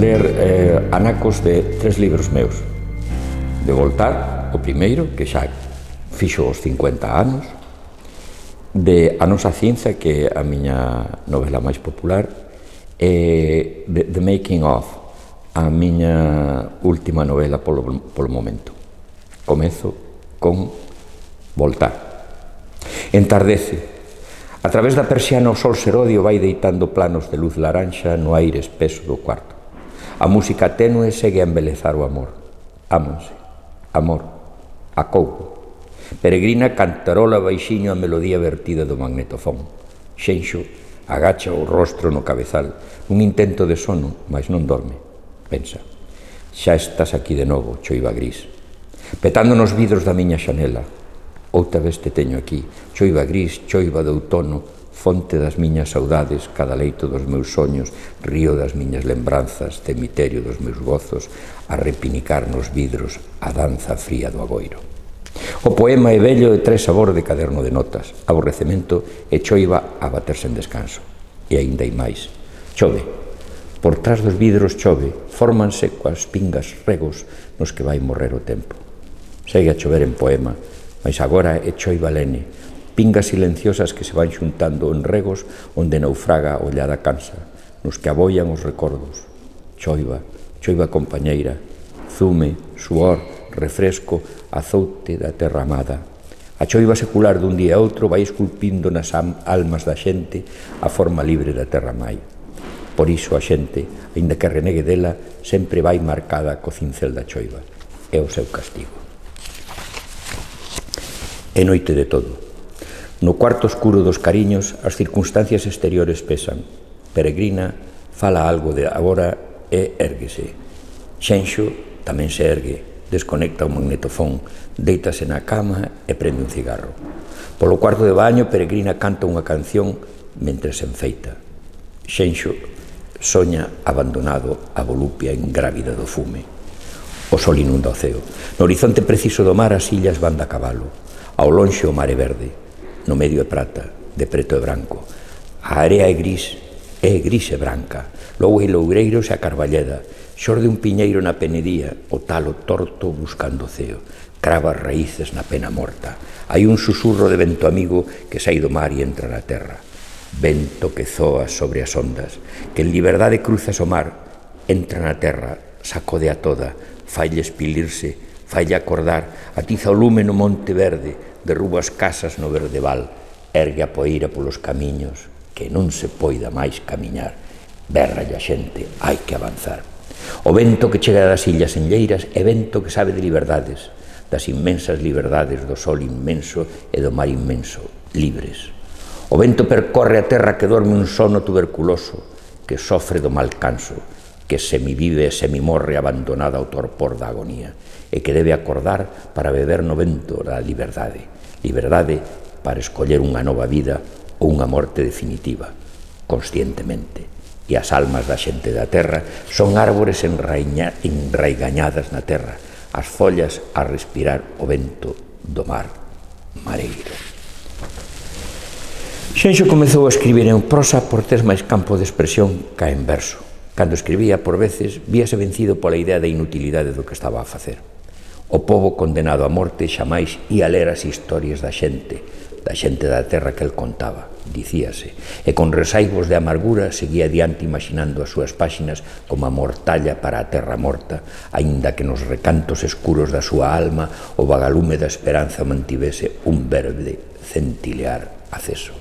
ler anacos de 3 libros meus. De Voltaire, o primeiro, que xa fixo os 50 anos, de A nosa ciencia, que é a miña novela máis popular, e de The Making of, a miña última novela polo momento. Comezo con Voltaire. Entardece. A través da persiana o sol serodio vai deitando planos de luz laranxa no aire espeso do cuarto. A música tenue segue a embelezar o amor. Ámanse. Amor. Acougo. Peregrina cantarola baixiño a melodía vertida do magnetofón. Xenxo agacha o rostro no cabezal, un intento de sono, mas non dorme. Pensa, xa estás aquí de novo, choiva gris. Petando nos vidros da miña xanela, outra vez te teño aquí, choiva gris, choiva de outono, fonte das miñas saudades, cada leito dos meus soños, río das miñas lembranzas, cemiterio dos meus gozos, a repinicar nos vidros a danza fría do agoiro. O poema é vello e trae sabor de caderno de notas, aborrecemento e choiva a baterse en descanso. E aínda hai máis. Chove. Por trás dos vidros chove, fórmanse coas pingas regos nos que vai morrer o tempo. Segue a chover en poema, mas agora é choiva lene, pingas silenciosas que se van xuntando en regos onde naufraga a ollada cansa, nos que aboian os recordos. Choiva, choiva compañeira, zume, suor, refresco, azoute da terra amada. A choiva secular dun día a outro vai esculpindo nas almas da xente a forma libre da terra mai. Por iso a xente, aínda que renegue dela, sempre vai marcada co cincel da choiva. É o seu castigo. É noite de todo. No cuarto oscuro dos cariños, as circunstancias exteriores pesan. Peregrina fala algo de agora e érguese. Xenxo tamén se ergue, desconecta o magnetofón, deítase na cama e prende un cigarro. Polo cuarto de baño, Peregrina canta unha canción mentre se enfeita. Xenxo soña abandonado a volupia ingrávida do fume. O sol inunda o ceo. No horizonte preciso do mar, as illas van da cabalo. Ao lonxe o mar é verde, no medio é prata, de preto e branco. A area é gris e branca. Logo hai loureiros e a carballeda. Xorde un piñeiro na penedía, o talo torto buscando o ceo. Crava as raíces na pena morta. Hai un susurro de vento amigo que sai do mar e entra na terra. Vento que zoa sobre as ondas, que en liberdade cruzas o mar, entra na terra, sacodea toda, faille espilirse, faille acordar, atiza o lume no monte verde, derruba as casas no verdeval, ergue a poeira polos camiños, que non se poida máis camiñar. Berralle a xente, hai que avanzar. O vento que chega das illas enlleiras é vento que sabe de liberdades, das inmensas liberdades do sol inmenso e do mar inmenso, libres. O vento percorre a terra que dorme un sono tuberculoso, que sofre do mal canso, que semivive e semimorre abandonada ao torpor da agonía, e que debe acordar para beber no vento da liberdade. Liberdade para escoller unha nova vida ou unha morte definitiva, conscientemente. E as almas da xente da terra son árbores enraigañadas na terra, as follas a respirar o vento do mar mareiro. Xenxo comezou a escribir en prosa por ter máis campo de expresión ca en verso. Cando escribía, por veces, víase vencido pola idea da inutilidade do que estaba a facer. O pobo condenado a morte xamais ia ler as historias da xente da terra que el contaba, dicíase, e con resaibos de amargura seguía adiante imaginando as súas páxinas como a mortalla para a terra morta, aínda que nos recantos escuros da súa alma o vagalume da esperanza mantivese un verde centilear aceso.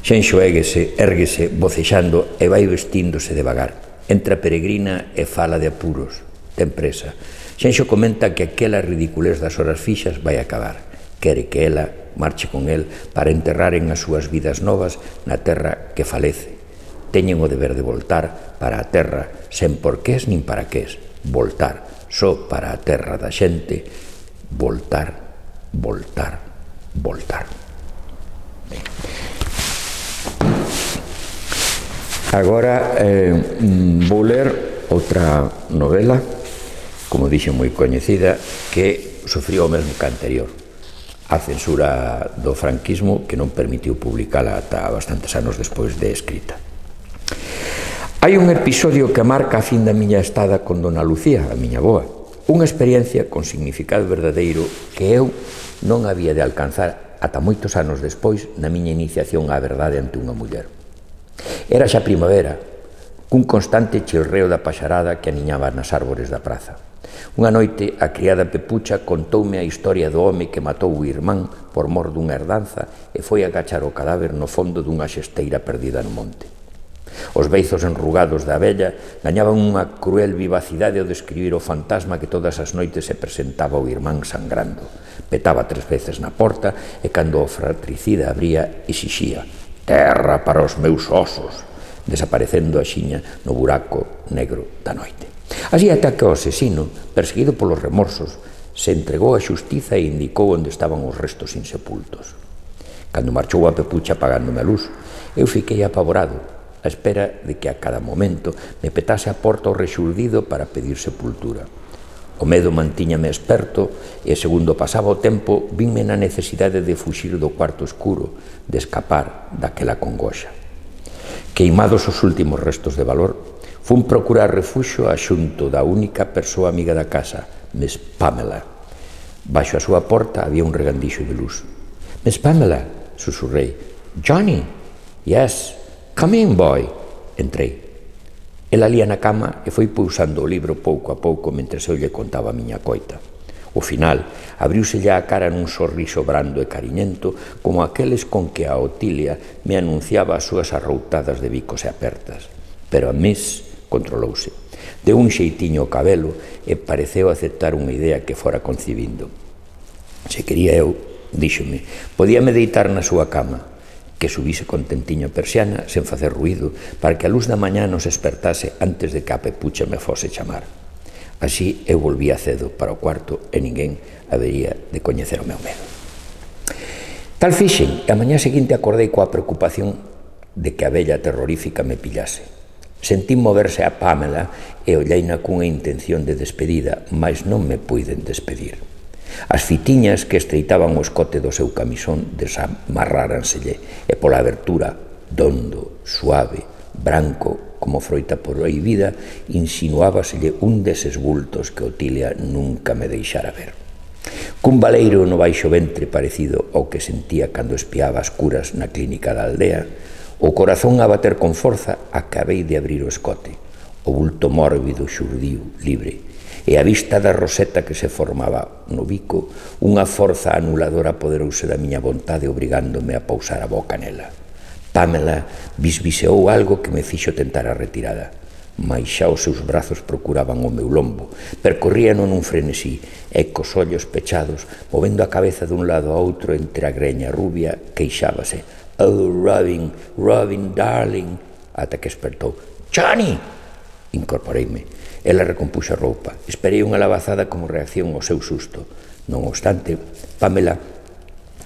Xenxo érguese, bocexando e vai vestíndose devagar. Entra Peregrina e fala de apuros, ten presa. Xenxo comenta que aquela ridiculez das horas fixas vai acabar. Quere que ela marche con el para enterraren as súas vidas novas na terra que falece. Teñen o deber de voltar para a terra sen porqués nin para qués. Voltar, só para a terra da xente. Voltar, voltar, voltar. Ben. Agora vou ler outra novela, como dixen, moi coñecida, que sufriu o mesmo que a anterior. A censura do franquismo que non permitiu publicala ata bastantes anos despois de escrita. Hai un episodio que marca a fin da miña estada con dona Lucía, a miña avoa. Unha experiencia con significado verdadeiro que eu non había de alcanzar ata moitos anos despois na miña iniciación á verdade ante unha muller. Era xa primavera, cun constante chirreo da paxarada que aniñaba nas árbores da praza. Unha noite, a criada Pepucha contoume a historia do home que matou o irmán por mor dunha herdanza e foi agachar o cadáver no fondo dunha xesteira perdida no monte. Os beizos enrugados da vella gañaban unha cruel vivacidade ao describir o fantasma que todas as noites se presentaba ao irmán sangrando. Petaba 3 veces na porta e cando o fratricida abría exixía «Terra para os meus osos», desaparecendo axiña no buraco negro da noite. Así ata que o asesino, perseguido polos remorsos, se entregou á xustiza e indicou onde estaban os restos insepultos. Cando marchou a Pepucha apagándome a luz, eu fiquei apavorado, a espera de que a cada momento me petase a porta o rexurdido para pedir sepultura. O medo mantíñame esperto e, segundo pasaba o tempo, vinme na necesidade de fuxir do cuarto escuro, de escapar daquela congoxa. Queimados os últimos restos de valor, fun procurar refuxo a xunto da única persoa amiga da casa, Miss Pamela. Baixo a súa porta había un regandixo de luz. «Miss Pamela», susurrei. «Johnny?» «Yes. Come in, boy». Entrei. Ela lía na cama e foi pousando o libro pouco a pouco mentre eu lle contaba a miña coita. Ao final, abriuselle a cara nun sorriso brando e cariñento como aqueles con que a Otilia me anunciaba as súas arroutadas de bicos e apertas. Pero a Miss controlouse. Deu un xeitiño ao cabelo e pareceu aceptar unha idea que fora concibindo. Se quería eu, díxome, podíame deitar na súa cama, que subise contentiño a persiana sen facer ruído para que a luz da mañá nos espertase antes de que a Pepucha me fose chamar. Así eu volvía cedo para o cuarto e ninguén habería de coñecer o meu medo. Tal fixen e a mañá seguinte acordei coa preocupación de que a vella terrorífica me pillase. Sentín moverse a Pamela e olleina cunha intención de despedida, mas non me puiden despedir. As fitiñas que estreitaban o escote do seu camisón desamarráranselle e pola abertura, dondo, suave, branco como froita prohibida, insinuábaselle un deses bultos que Otilia nunca me deixara ver. Cun baleiro no baixo ventre parecido ao que sentía cando espiaba as curas na clínica da aldea, o corazón a bater con forza, acabei de abrir o escote. O bulto mórbido xurdiu, libre, e a vista da roseta que se formaba no bico, unha forza anuladora apoderouse da miña vontade obrigándome a pousar a boca nela. Pamela bisbiseou algo que me fixo tentar a retirada, mais xa os seus brazos procuraban o meu lombo, percorríano nun frenesí e cos ollos pechados, movendo a cabeza dun lado a outro entre a greña rubia, queixábase «Oh, Robin, Robin, darling», ata que espertou «Johnny!». Incorporeime. Ela recompuxo a roupa. Esperei unha labazada como reacción ao seu susto. Non obstante, Pamela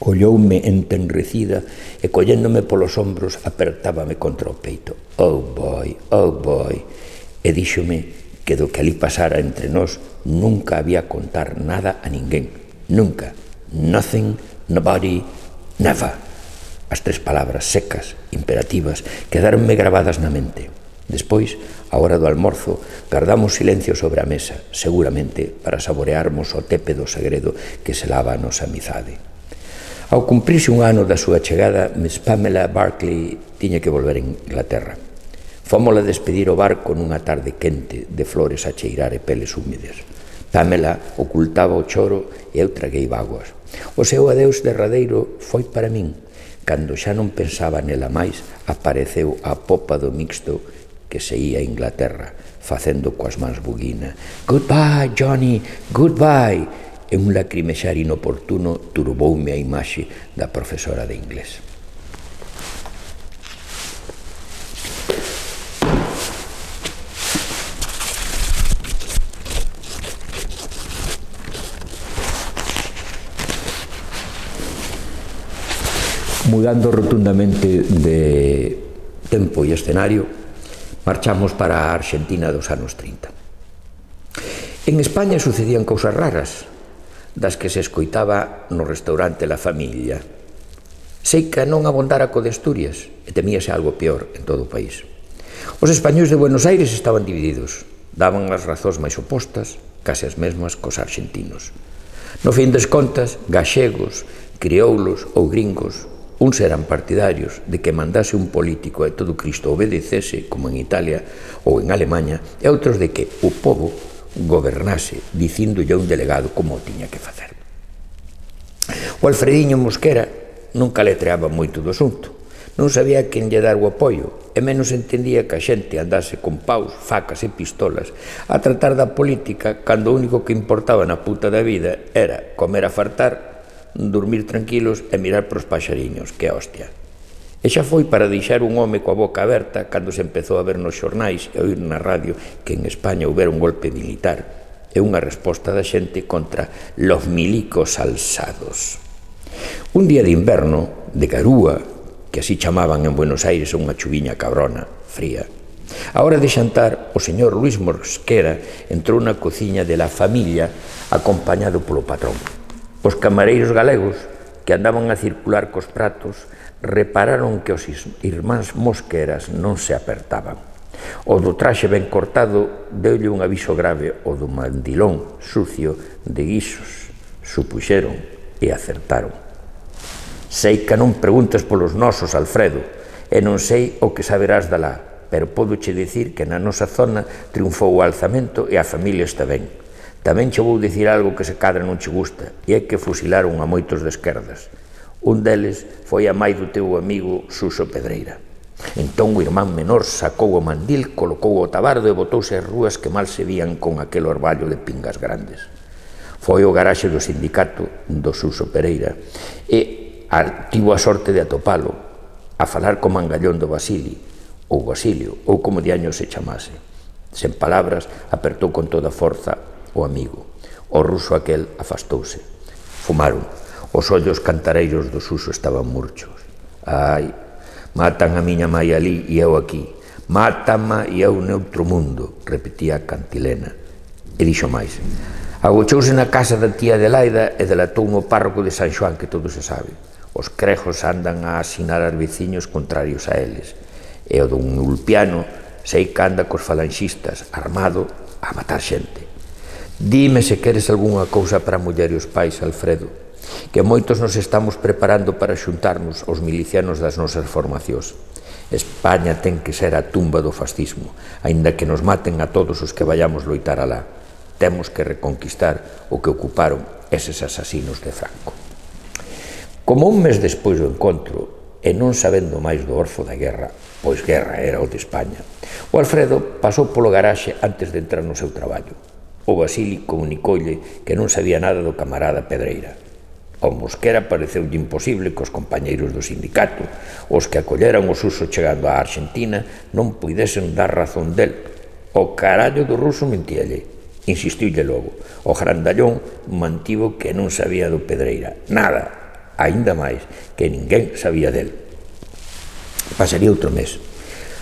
olloume entenrecida e colléndome polos ombros apertábame contra o peito. Oh boy, e díxome que do que ali pasara entre nós nunca había contar nada a ninguén. Nunca. Nothing, nobody, never. As 3 palabras secas, imperativas, quedaronme gravadas na mente. Despois, á hora do almorzo, gardamos silencio sobre a mesa, seguramente para saborearmos o tépedo segredo que selaba a nosa amizade. Ao cumprirse un ano da súa chegada, Miss Pamela Barclay tiña que volver a Inglaterra. Fómola despedir o barco nunha tarde quente de flores a cheirar e peles húmidas. Pamela ocultaba o choro e eu traguei bágoas. O seu adeus derradeiro foi para min. Cando xa non pensaba nela máis, apareceu a popa do mixto que se ia a Inglaterra, facendo coas mans buguina. «Goodbye, Johnny, goodbye!» E un lacrimexar inoportuno turboume a imaxe da profesora de inglés. Mudando rotundamente de tempo e escenario, marchamos para a Argentina dos anos 30. En España sucedían cousas raras, das que se escoitaba no restaurante La Familia. Sei que non abondara co de Asturias e temíase algo peor en todo o país. Os españois de Buenos Aires estaban divididos, daban as razóns máis opostas, case as mesmas cos arxentinos. No fin das contas, gaxegos, crioulos ou gringos, uns eran partidarios de que mandase un político e todo Cristo obedecese, como en Italia ou en Alemanha, e outros de que o povo gobernase dicíndolle a un delegado como o tiña que facer. O Alfrediño Mosquera nunca letreaba moito do asunto, non sabía quen lle dar o apoio e menos entendía que a xente andase con paus, facas e pistolas a tratar da política cando o único que importaba na puta da vida era comer a fartar, dormir tranquilos e mirar pros paxariños, que hostia. E xa foi para deixar un home coa boca aberta cando se empezou a ver nos xornais e a oír na radio que en España houbera un golpe militar e unha resposta da xente contra los milicos alzados. Un día de inverno, de garúa, que así chamaban en Buenos Aires unha chuviña cabrona, fría. A hora de xantar, o señor Luis Mosquera entrou na cociña de la familia acompañado polo patrón. Os camareiros galegos, que andaban a circular cos pratos, repararon que os irmáns Mosqueras non se apertaban. O do traxe ben cortado deulle un aviso grave o do mandilón sucio de guisos. Supuxeron e acertaron. Sei que non preguntes polos nosos, Alfredo, e non sei o que saberás dalá, pero pódoche dicir que na nosa zona triunfou o alzamento e a familia está ben. Tamén che vou dicir algo que se cadra non che gusta, e é que fusilaron a moitos de esquerdas. Un deles foi a mai do teu amigo Suso Pedreira. Entón o irmán menor sacou o mandil, colocou o tabardo e botouse as rúas que mal se vían con aquel orballo de pingas grandes. Foi o garaxe do sindicato do Suso Pereira e tivo a sorte de atopalo, a falar co mangallón do Basilio, ou como de años se chamase. Sen palabras, apertou con toda forza o amigo. O ruso aquel afastouse. Fumaron. Os ollos cantareiros do Suso estaban murchos. Ai, matan a miña mai ali e eu aquí. Mátama e eu noutro mundo, repetía a cantilena. E dixo máis. Agochouse na casa da tía Adelaida e delatou no párroco de San Xoán, que todo se sabe. Os crejos andan a asinar as veciños contrarios a eles. E o don Ulpiano sei que anda cos falanxistas, armado, a matar xente. Dime se queres algunha cousa para a muller e os pais, Alfredo, que moitos nos estamos preparando para xuntarnos os milicianos das nosas formacións. España ten que ser a tumba do fascismo, aínda que nos maten a todos os que vayamos loitar alá. Temos que reconquistar o que ocuparon eses asasinos de Franco. Como un mes despois do encontro, e non sabendo máis do orfo da guerra, pois guerra era o de España, o Alfredo pasou polo garaxe antes de entrar no seu traballo. O Basili comunicoulle que non sabía nada do camarada Pedreira. Ao Mosquera pareceulle imposible que os compañeiros do sindicato, os que acolleran o Suso chegando á Argentina, non puidesen dar razón del. O carallo do ruso mentíalle. Insistiulle logo. O grandallón mantivo que non sabía do Pedreira. Nada. Aínda máis, que ninguén sabía del. Pasaría outro mes.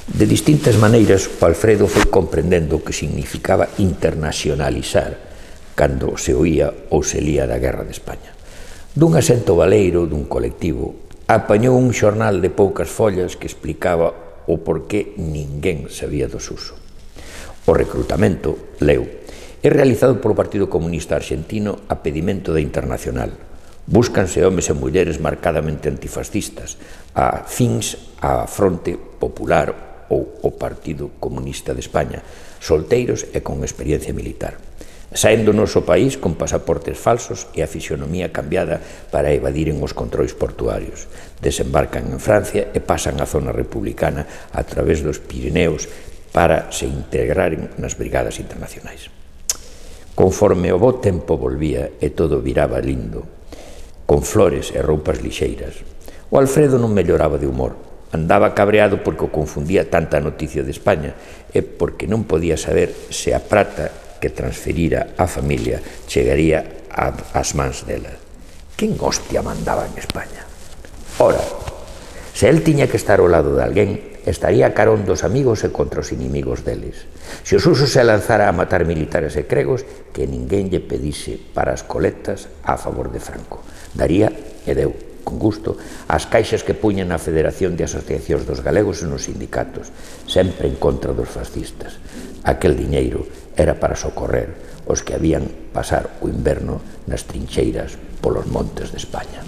De distintas maneiras, o Alfredo foi comprendendo o que significaba internacionalizar cando se oía ou se lía da guerra de España. Dun asento baleiro dun colectivo, apañou un xornal de poucas follas que explicaba o porqué ninguén sabía do Suso. O recrutamento, leu, é realizado polo Partido Comunista Argentino a pedimento da Internacional. Búscanse homes e mulleres marcadamente antifascistas, afíns á Fronte Popular ou o Partido Comunista de España, solteiros e con experiencia militar. Saen do noso país con pasaportes falsos e a fisionomía cambiada para evadiren os controis portuarios. Desembarcan en Francia e pasan á zona republicana a través dos Pirineos para se integraren nas brigadas internacionais. Conforme o bo tempo volvía e todo viraba lindo, con flores e roupas lixeiras, o Alfredo non melloraba de humor. Andaba cabreado porque o confundía tanta noticia de España e porque non podía saber se a prata que transferira a familia chegaría ás mans dela. Quen hostia mandaba en España? Ora, se el tiña que estar ao lado de alguén, estaría carón dos amigos e contra os inimigos deles. Se o Suso se lanzara a matar militares e cregos, que ninguén lle pedise para as colectas a favor de Franco. Daría e deu. con gusto, as caixas que puñen na Federación de Asociacións dos Galegos e nos sindicatos, sempre en contra dos fascistas. Aquel diñeiro era para socorrer os que habían pasar o inverno nas trincheiras polos montes de España.